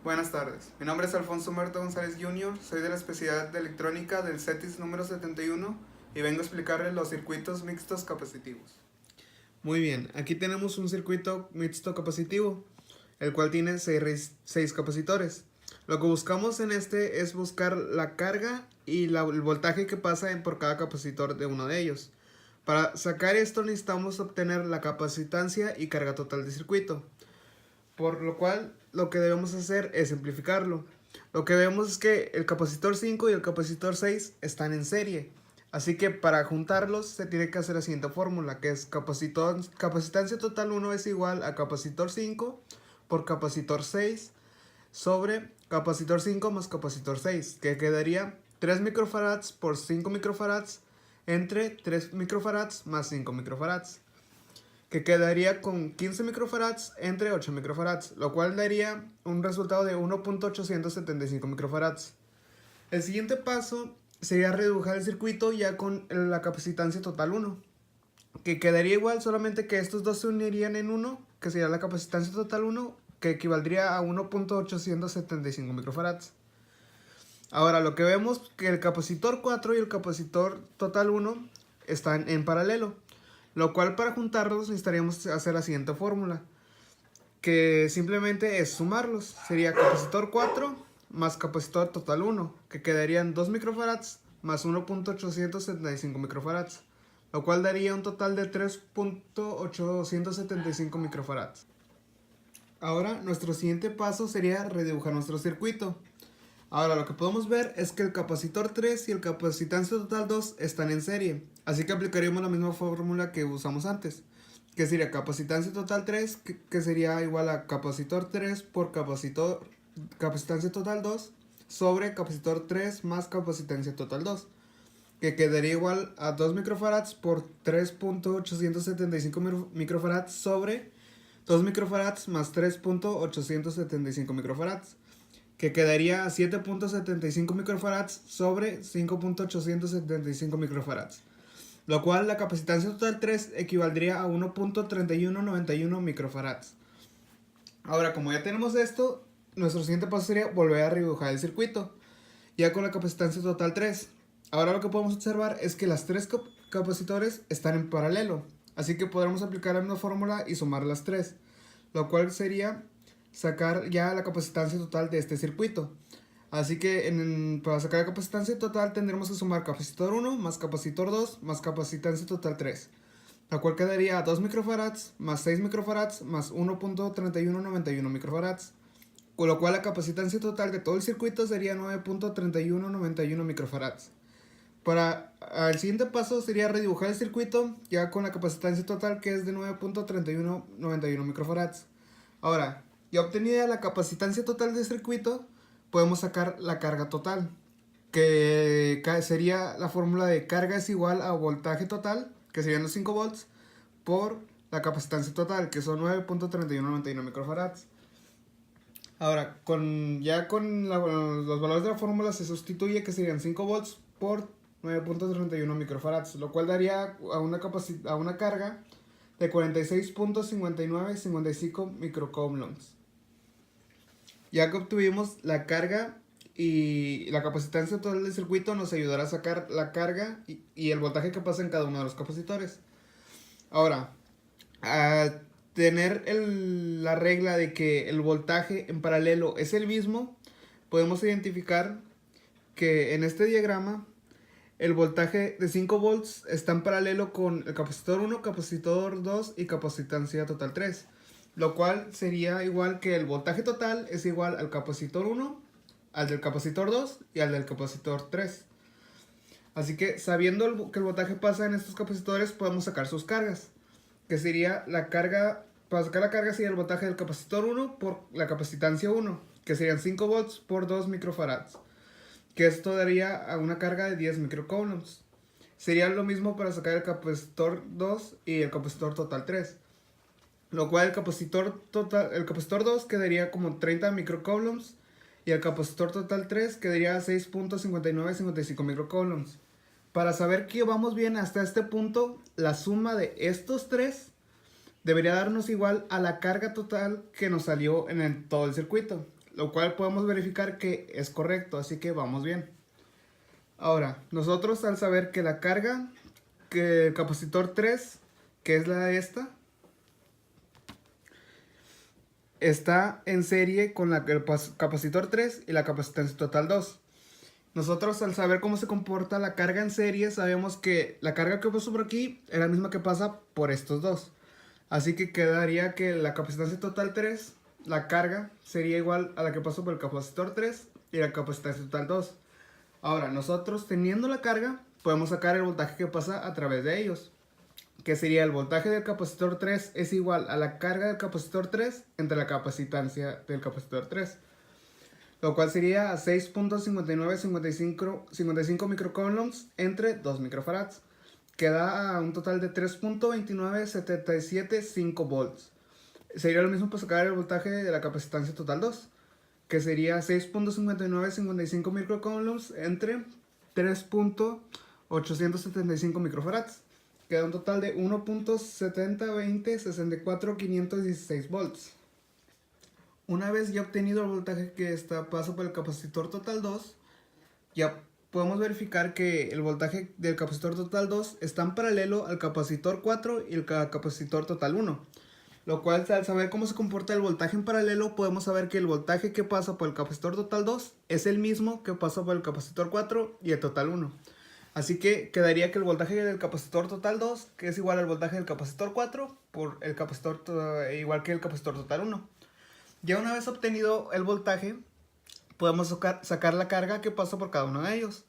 Buenas tardes, mi nombre es Alfonso Humberto González Jr., soy de la especialidad de electrónica del CETIS número 71 y vengo a explicarles los circuitos mixtos capacitivos. Muy bien, aquí tenemos un circuito mixto capacitivo, el cual tiene 6 capacitores. Lo que buscamos en este es buscar la carga y el voltaje que pasa por cada capacitor de uno de ellos. Para sacar esto necesitamos obtener la capacitancia y carga total del circuito. Por lo cual, lo que debemos hacer es simplificarlo. Lo que vemos es que el capacitor 5 y el capacitor 6 están en serie. Así que para juntarlos se tiene que hacer la siguiente fórmula, que es capacitancia total 1 es igual a capacitor 5 por capacitor 6 sobre capacitor 5 más capacitor 6, que quedaría 3 microfarads por 5 microfarads entre 3 microfarads más 5 microfarads, que quedaría con 15 microfarads entre 8 microfarads, lo cual daría un resultado de 1.875 microfarads. El siguiente paso sería reducir el circuito ya con la capacitancia total 1, que quedaría igual, solamente que estos dos se unirían en uno, que sería la capacitancia total 1, que equivaldría a 1.875 microfarads. Ahora lo que vemos es que el capacitor 4 y el capacitor total 1 están en paralelo, lo cual para juntarlos necesitaríamos hacer la siguiente fórmula, que simplemente es sumarlos. Sería capacitor 4 más capacitor total 1, que quedarían 2 microfarads más 1.875 microfarads, lo cual daría un total de 3.875 microfarads. Ahora nuestro siguiente paso sería redibujar nuestro circuito. Ahora lo que podemos ver es que el capacitor 3 y el capacitancia total 2 están en serie, así que aplicaríamos la misma fórmula que usamos antes, que sería capacitancia total 3, que sería igual a capacitor 3 por capacitancia total 2 sobre capacitor 3 más capacitancia total 2, que quedaría igual a 2 microfarads por 3.875 microfarads sobre 2 microfarads más 3.875 microfarads, que quedaría a 7.75 microfarads sobre 5.875 microfarads, lo cual la capacitancia total 3 equivaldría a 1.3191 microfarads. Ahora, como ya tenemos esto, nuestro siguiente paso sería volver a redibujar el circuito, ya con la capacitancia total 3. Ahora lo que podemos observar es que las tres capacitores están en paralelo, así que podremos aplicar la misma fórmula y sumar las tres, lo cual sería sacar ya la capacitancia total de este circuito. Así que para sacar la capacitancia total tendremos que sumar capacitor 1 más capacitor 2 más capacitancia total 3, la cual quedaría a 2 microfarads más 6 microfarads más 1.3191 microfarads, con lo cual la capacitancia total de todo el circuito sería 9.3191 microfarads. Para el siguiente paso sería redibujar el circuito ya con la capacitancia total, que es de 9.3191 microfarads. Ahora, ya obtenida la capacitancia total del circuito, podemos sacar la carga total, que sería la fórmula de carga es igual a voltaje total, que serían los 5 volts, por la capacitancia total, que son 9.3191 microfarads. Ahora, con los valores de la fórmula se sustituye, que serían 5 volts por 9.31 microfarads, lo cual daría a una carga de 46.5955 microcoulombs. Ya que obtuvimos la carga y la capacitancia total del circuito, nos ayudará a sacar la carga y el voltaje que pasa en cada uno de los capacitores. Ahora, al tener la regla de que el voltaje en paralelo es el mismo, podemos identificar que en este diagrama el voltaje de 5 volts está en paralelo con el capacitor 1, capacitor 2 y capacitancia total 3, lo cual sería igual que el voltaje total es igual al capacitor 1, al del capacitor 2 y al del capacitor 3. Así que sabiendo que el voltaje pasa en estos capacitores, podemos sacar sus cargas, que sería la carga, para sacar la carga sería el voltaje del capacitor 1 por la capacitancia 1, que serían 5 volts por 2 microfarads, que esto daría a una carga de 10 microcoulombs. Sería lo mismo para sacar el capacitor 2 y el capacitor total 3, lo cual el capacitor 2 quedaría como 30 microcoulombs y el capacitor total 3 quedaría a 6.5955 microcoulombs. Para saber que vamos bien hasta este punto, la suma de estos tres debería darnos igual a la carga total que nos salió en todo el circuito, lo cual podemos verificar que es correcto, así que vamos bien. Ahora, nosotros al saber que la carga, que el capacitor 3, que es la de esta, está en serie con el capacitor 3 y la capacitancia total 2. Nosotros al saber cómo se comporta la carga en serie, sabemos que la carga que pasó por aquí es la misma que pasa por estos dos. Así que quedaría que la capacitancia total 3, la carga sería igual a la que pasó por el capacitor 3 y la capacitancia total 2. Ahora, nosotros teniendo la carga, podemos sacar el voltaje que pasa a través de ellos, que sería el voltaje del capacitor 3 es igual a la carga del capacitor 3 entre la capacitancia del capacitor 3, lo cual sería 6.5955 microcoulombs entre 2 microfarads, que da un total de 3.29775 volts. Sería lo mismo para sacar el voltaje de la capacitancia total 2, que sería 6.5955 microcoulombs entre 3.875 microfarads, que da un total de 1.702064.516 volts. Una vez ya obtenido el voltaje que pasa por el capacitor total 2, ya podemos verificar que el voltaje del capacitor total 2 está en paralelo al capacitor 4 y el capacitor total 1. Lo cual, al saber cómo se comporta el voltaje en paralelo, podemos saber que el voltaje que pasa por el capacitor total 2 es el mismo que pasa por el capacitor 4 y el total 1. Así que quedaría que el voltaje del capacitor total 2, que es igual al voltaje del capacitor 4, por el capacitor igual que el capacitor total 1. Ya una vez obtenido el voltaje, podemos sacar la carga que pasa por cada uno de ellos,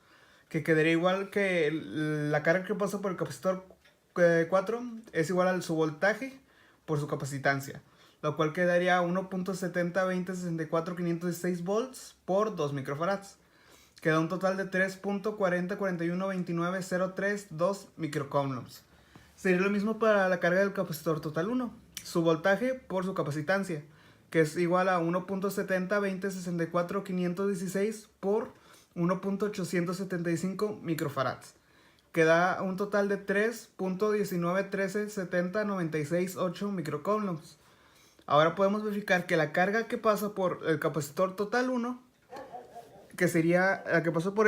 que quedaría igual que la carga que pasa por el capacitor 4 es igual a su voltaje por su capacitancia, lo cual quedaría 1.702064.516 volts por 2 microfarads, que da un total de 3.4041299032 microcoulombs. Sería lo mismo para la carga del capacitor total 1, su voltaje por su capacitancia, que es igual a 1.702064.516 por 1.875 microfarads, que da un total de 3.19137096.8 microcoulombs. Ahora podemos verificar que la carga que pasa por el capacitor total 1, que sería la que pasó por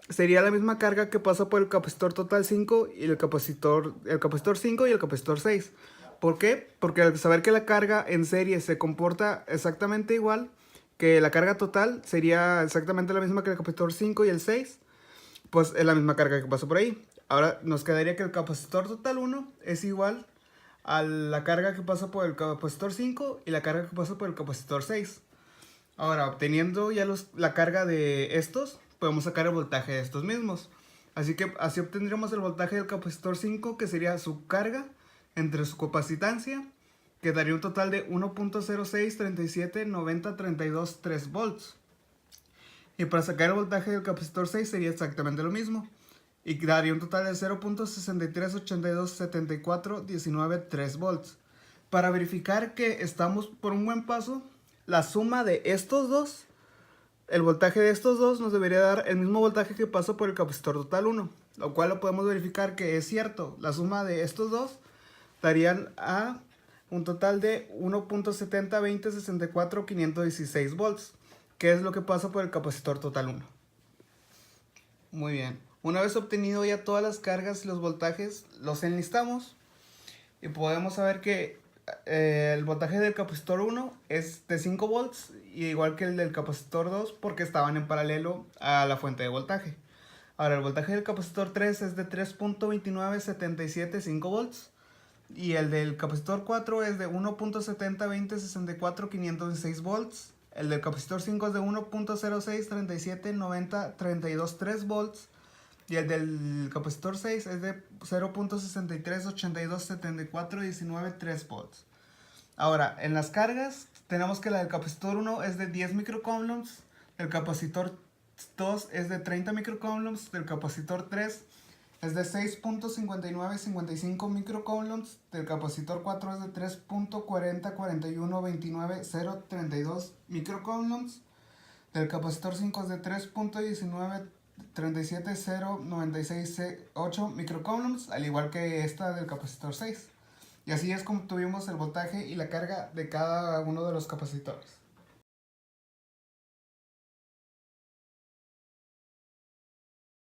sería la misma carga que pasa por el capacitor total 5 y el capacitor 5 y el capacitor 6. ¿Por qué? Porque al saber que la carga en serie se comporta exactamente igual, que la carga total sería exactamente la misma que el capacitor 5 y el 6, pues es la misma carga que pasó por ahí. Ahora nos quedaría que el capacitor total 1 es igual a la carga que pasa por el capacitor 5 y la carga que pasa por el capacitor 6. Ahora, obteniendo ya la carga de estos, podemos sacar el voltaje de estos mismos. Así que así obtendríamos el voltaje del capacitor 5, que sería su carga entre su capacitancia, que daría un total de 1.06379032.3 volts. Y para sacar el voltaje del capacitor 6 sería exactamente lo mismo, y daría un total de 0.638274.193 volts. Para verificar que estamos por un buen paso, la suma de estos dos, el voltaje de estos dos nos debería dar el mismo voltaje que pasa por el capacitor total 1, lo cual lo podemos verificar que es cierto. La suma de estos dos darían a un total de 1.702064.516 volts, que es lo que pasa por el capacitor total 1. Muy bien, una vez obtenido ya todas las cargas y los voltajes, los enlistamos y podemos saber que el voltaje del capacitor 1 es de 5 volts, igual que el del capacitor 2, porque estaban en paralelo a la fuente de voltaje. Ahora, el voltaje del capacitor 3 es de 3.29775 volts, y el del capacitor 4 es de 1.702064.516 volts. El del capacitor 5 es de 1.06379032.3 volts. Y el del capacitor 6 es de 0.638274.19.3 volts. Ahora, en las cargas tenemos que la del capacitor 1 es de 10 microcoulombs, el capacitor 2 es de 30 microcoulombs, del capacitor 3 es de 6.5955 microcoulombs, del capacitor 4 es de 3.404129.032 microcoulombs, del capacitor 5 es de 3.19370968 microcoulombs, al igual que esta del capacitor 6. Y así es como tuvimos el voltaje y la carga de cada uno de los capacitores.